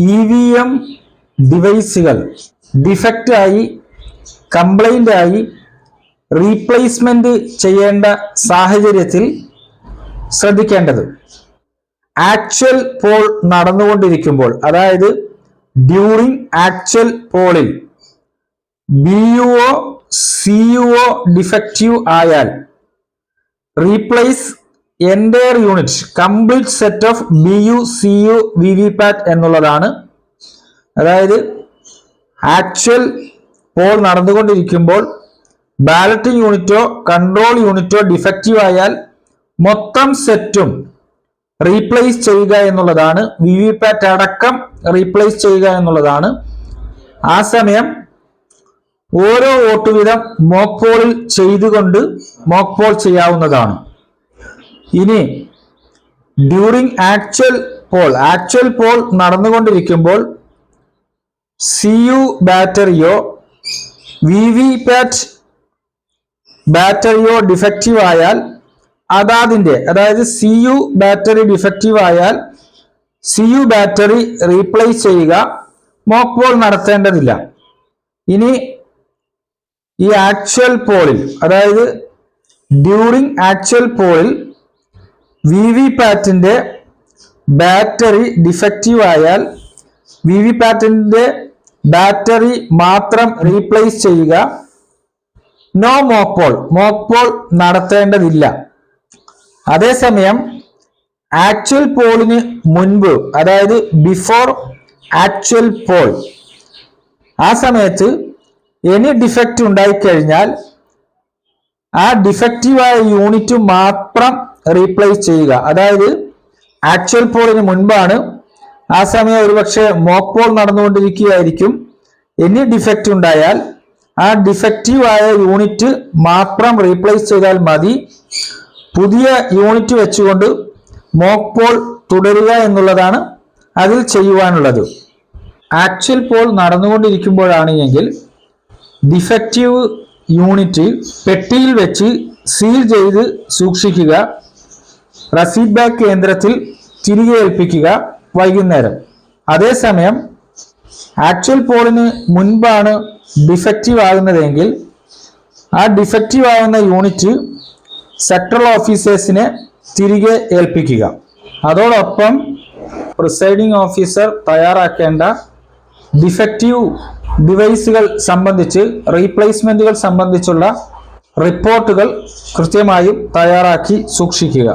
EVM ഡിവൈസുകൾ ഡിഫക്റ്റായി complaint ആയി റീപ്ലേസ്മെന്റ് ചെയ്യേണ്ട സാഹചര്യത്തിൽ ശ്രദ്ധിക്കേണ്ടത് ആക്ച്വൽ പോൾ നടന്നുകൊണ്ടിരിക്കുമ്പോൾ, അതായത് ഡ്യൂറിങ് ആക്ച്വൽ പോളിൽ BUO CUO ഡിഫക്റ്റീവ് ആയാൽ replace entire unit complete set of BU CU VVPAT എന്നുള്ളതാണ്. അതായത് ആക്ച്വൽ പോൾ നടന്നുകൊണ്ടിരിക്കുമ്പോൾ ബാലറ്റിംഗ് യൂണിറ്റോ കൺട്രോൾ യൂണിറ്റോ ഡിഫക്റ്റീവ് ആയാൽ മൊത്തം സെറ്റും റീപ്ലേസ് ചെയ്യുക എന്നുള്ളതാണ്. VVPAT അടക്കം റീപ്ലേസ് ചെയ്യുക എന്നുള്ളതാണ്. ആ സമയം ഓരോ വോട്ട് വീതം മോക്ക് പോളിൽ ചെയ്തുകൊണ്ട് മോക്ക് പോൾ ചെയ്യാവുന്നതാണ്. ഇനി ഡ്യൂറിങ് ആക്ച്വൽ പോൾ നടന്നുകൊണ്ടിരിക്കുമ്പോൾ CU ബാറ്ററിയോ VVPAT ബാറ്ററിയോ ഡിഫക്റ്റീവ് ആയാൽ അതായത് CU ബാറ്ററി ഡിഫക്റ്റീവ് ആയാൽ CU ബാറ്ററി റീപ്ലേസ് ചെയ്യുക, മോക്ക് പോൾ നടത്തേണ്ടതില്ല. ഇനി ഈ ആക്ച്വൽ പോളിൽ, അതായത് ഡ്യൂറിങ് ആക്ച്വൽ പോളിൽ VVPATന്റെ ബാറ്ററി ഡിഫക്റ്റീവ് ആയാൽ VVPATന്റെ ബാറ്ററി മാത്രം റീപ്ലേസ് ചെയ്യുക, നോ മോക്ക് പോൾ നടത്തേണ്ടതില്ല. അതേസമയം ആക്ച്വൽ പോളിന് മുൻപ്, അതായത് ബിഫോർ ആക്ച്വൽ പോൾ, ആ സമയത്ത് എനി ഡിഫക്റ്റ് ഉണ്ടായിക്കഴിഞ്ഞാൽ ആ ഡിഫക്റ്റീവായ യൂണിറ്റ് മാത്രം റീപ്ലേസ് ചെയ്യുക. അതായത് ആക്ച്വൽ പോളിന് മുൻപാണ്, ആ സമയം ഒരുപക്ഷെ മോക്ക് പോൾ നടന്നുകൊണ്ടിരിക്കുകയായിരിക്കും. എനി ഡിഫക്റ്റ് ഉണ്ടായാൽ ആ ഡിഫക്റ്റീവായ യൂണിറ്റ് മാത്രം റീപ്ലേസ് ചെയ്താൽ മതി. പുതിയ യൂണിറ്റ് വെച്ചുകൊണ്ട് മോക്ക് പോൾ തുടരുക എന്നുള്ളതാണ് അതിൽ ചെയ്യുവാനുള്ളത്. ആക്ച്വൽ പോൾ നടന്നുകൊണ്ടിരിക്കുമ്പോഴാണ് എങ്കിൽ ഡിഫക്റ്റീവ് യൂണിറ്റ് പെട്ടിയിൽ വെച്ച് സീൽ ചെയ്ത് സൂക്ഷിക്കുക, റസീഡ് ബാഗ് കേന്ദ്രത്തിൽ തിരികെ ഏൽപ്പിക്കുക വൈകുന്നേരം. അതേസമയം ആക്ച്വൽ പോളിന് മുൻപാണ് ഡിഫക്റ്റീവ് ആകുന്നതെങ്കിൽ ആ ഡിഫക്റ്റീവ് ആകുന്ന യൂണിറ്റ് സെക്ടറൽ ഓഫീസേഴ്സിനെ തിരികെ ഏൽപ്പിക്കുക. അതോടൊപ്പം പ്രിസൈഡിംഗ് ഓഫീസർ തയ്യാറാക്കേണ്ട ഡിഫക്റ്റീവ് ഡിവൈസുകൾ സംബന്ധിച്ച്, റീപ്ലേസ്മെന്റുകൾ സംബന്ധിച്ചുള്ള റിപ്പോർട്ടുകൾ കൃത്യമായും തയ്യാറാക്കി സൂക്ഷിക്കുക.